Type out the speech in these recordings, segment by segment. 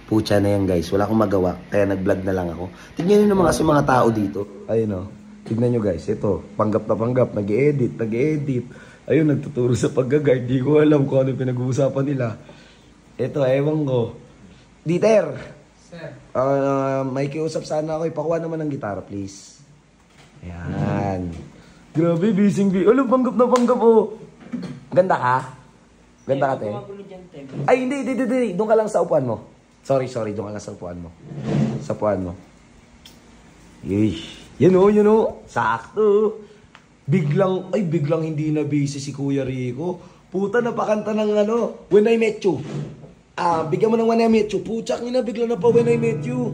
Pucha na yan guys, wala akong magawa, kaya nag-vlog na lang ako. Tignan nyo naman kasi mga tao dito. Ayun o, tignan nyo guys, ito, panggap na panggap, nag-e-edit. Ayun, nagtuturo sa pag-guide, di ko alam kung ano pinag-uusapan nila. Ito, ewan ko. Dieter! Sir? May kiusap sana ako, ipakuha naman ng gitara please. Ayan. Grabe, busy. Alam, panggap na panggap o. Ganda ka? Ganda ka, te? Ay, hindi. Doon ka lang sa upuan mo. Sorry. Doon ka lang sa upuan mo. Sa upuan mo. Yeesh. Yan o. Sakto. Biglang hindi na busy si Kuya Rico. Puta, napakanta ng When I Met You. Bigyan mo ng When I Met You. Puchak niya na, biglang na pa When I Met You.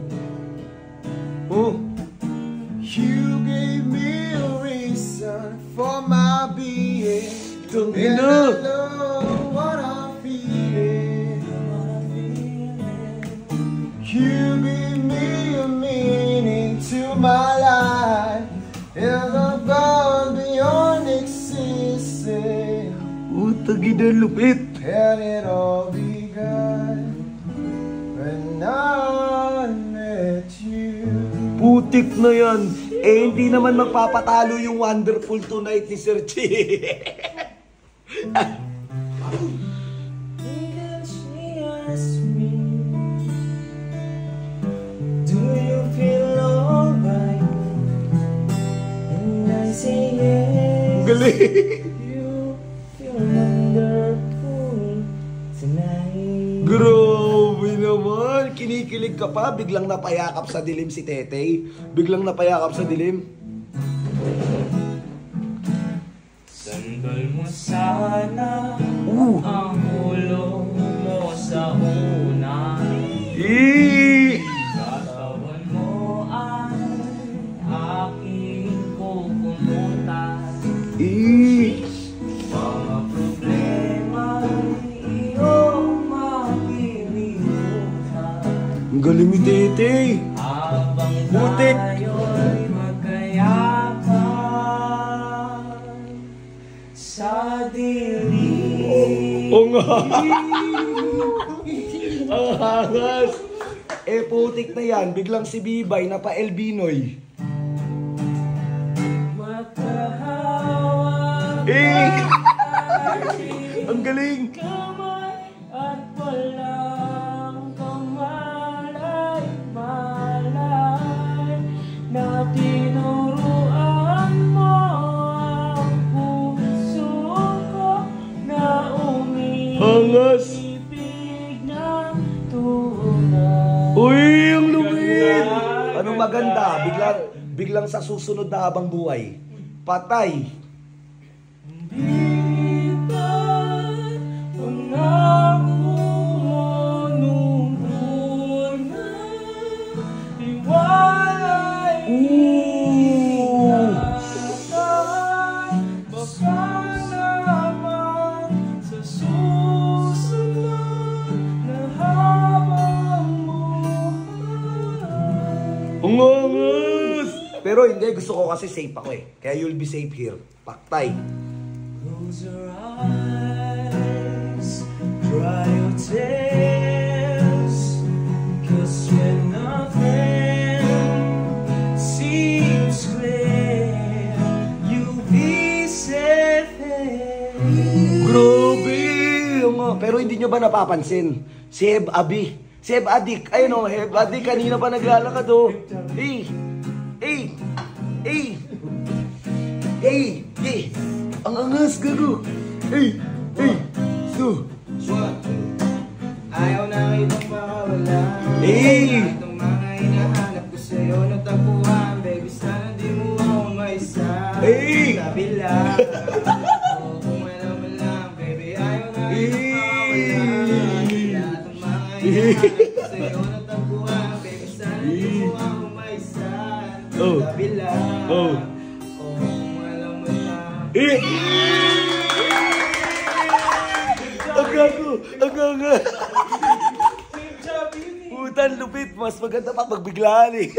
Oh. You gave me a reason for my being. And I know what I'm feeling. You gave me a meaning to my life. And I'm gone beyond existing. Utagi na lupit. And it all began when I met you. Putik na yan. Hindi naman magpapatalo yung Wonderful Tonight ni Sir G. Do you feel alright? And I say yes. Galing. You feel wonderful tonight. Grabe naman. Kinikilig ka pa. Biglang napayakap sa dilim si Tetey. Sandal mo sana ang ulo mo sa unay. Katawan mo ay aking kukumutan. Mga problema iyong makilimutan. Ang galing ni Tetey. Habang tayo'y magkayapan sa dilim. Oo nga. Ang hangas. Putik na yan. Biglang si Bibay na pa Elbinoy. Ang galing. Kamay at walang kamalay-malay na tinuruan mo ang puso ko na umiibig na tunay. Uy, ang lumit! Anong maganda? Biglang sa susunod na habang buhay. Patay. Pero hindi, gusto ko kasi safe ako eh. Kaya you'll be safe here. Paktay. Close your eyes, dry your tears, 'cause when nothing seems clear, you'll be safe here. Grabe! Pero hindi nyo ba napapansin? Si Heb Abi, si Heb Adik, ayun o, Heb Adik kanina pa naglalakad o. Ang angas, gago. So. Ayaw na itong makawala. Itong mga hinahanap ko sa'yo natagpuan. Baby, sana di mo ako maisa. Kabila. Kung alam mo lang, baby, ayaw na itong makawala. Itong mga hinahanap ko sa'yo natagpuan. Baby, sana di mo ako maisa. Kabila. Ang gago. Putan lupit, mas maganda pa pagbiglaan eh.